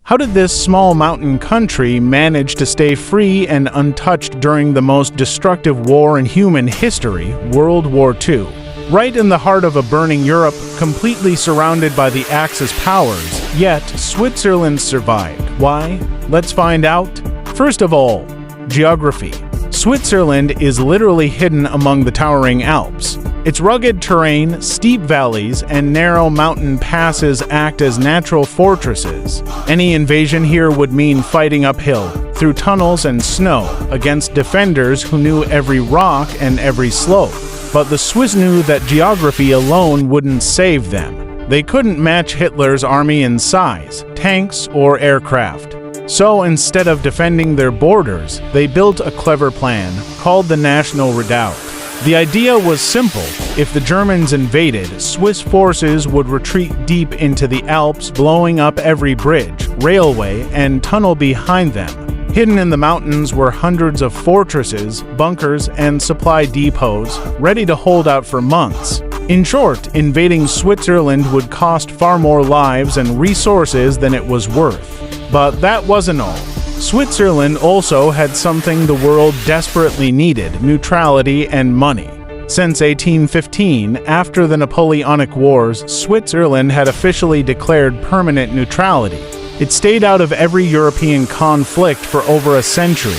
How did this small mountain country manage to stay free and untouched during the most destructive war in human history, World War II? Right in the heart of a burning Europe, completely surrounded by the Axis powers, yet Switzerland survived. Why? Let's find out. First of all, geography. Switzerland is literally hidden among the towering Alps. Its rugged terrain, steep valleys, and narrow mountain passes act as natural fortresses. Any invasion here would mean fighting uphill, through tunnels and snow, against defenders who knew every rock and every slope. But the Swiss knew that geography alone wouldn't save them. They couldn't match Hitler's army in size, tanks, or aircraft. So instead of defending their borders, they built a clever plan, called the National Redoubt. The idea was simple. If the Germans invaded, Swiss forces would retreat deep into the Alps, blowing up every bridge, railway, and tunnel behind them. Hidden in the mountains were hundreds of fortresses, bunkers, and supply depots, ready to hold out for months. In short, invading Switzerland would cost far more lives and resources than it was worth. But that wasn't all. Switzerland also had something the world desperately needed: neutrality and money. Since 1815, after the Napoleonic Wars, Switzerland had officially declared permanent neutrality. It stayed out of every European conflict for over a century.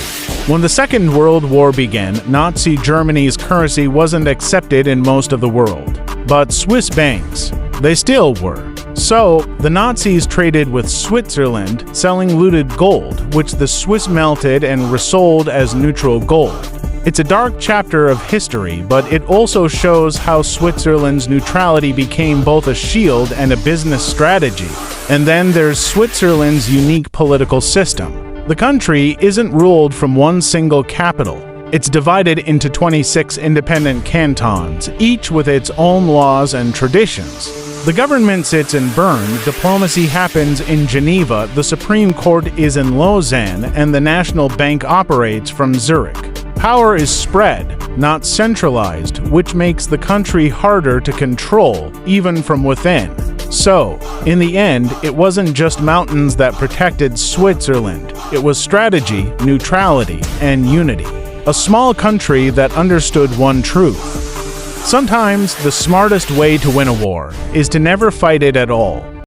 When the Second World War began, Nazi Germany's currency wasn't accepted in most of the world. But Swiss banks, they still were. So, the Nazis traded with Switzerland, selling looted gold, which the Swiss melted and resold as neutral gold. It's a dark chapter of history, but it also shows how Switzerland's neutrality became both a shield and a business strategy. And then there's Switzerland's unique political system. The country isn't ruled from one single capital. It's divided into 26 independent cantons, each with its own laws and traditions. The government sits in Bern, diplomacy happens in Geneva, the Supreme Court is in Lausanne, and the National Bank operates from Zurich. Power is spread, not centralized, which makes the country harder to control, even from within. So, in the end, it wasn't just mountains that protected Switzerland. It was strategy, neutrality, and unity. A small country that understood one truth. Sometimes the smartest way to win a war is to never fight it at all.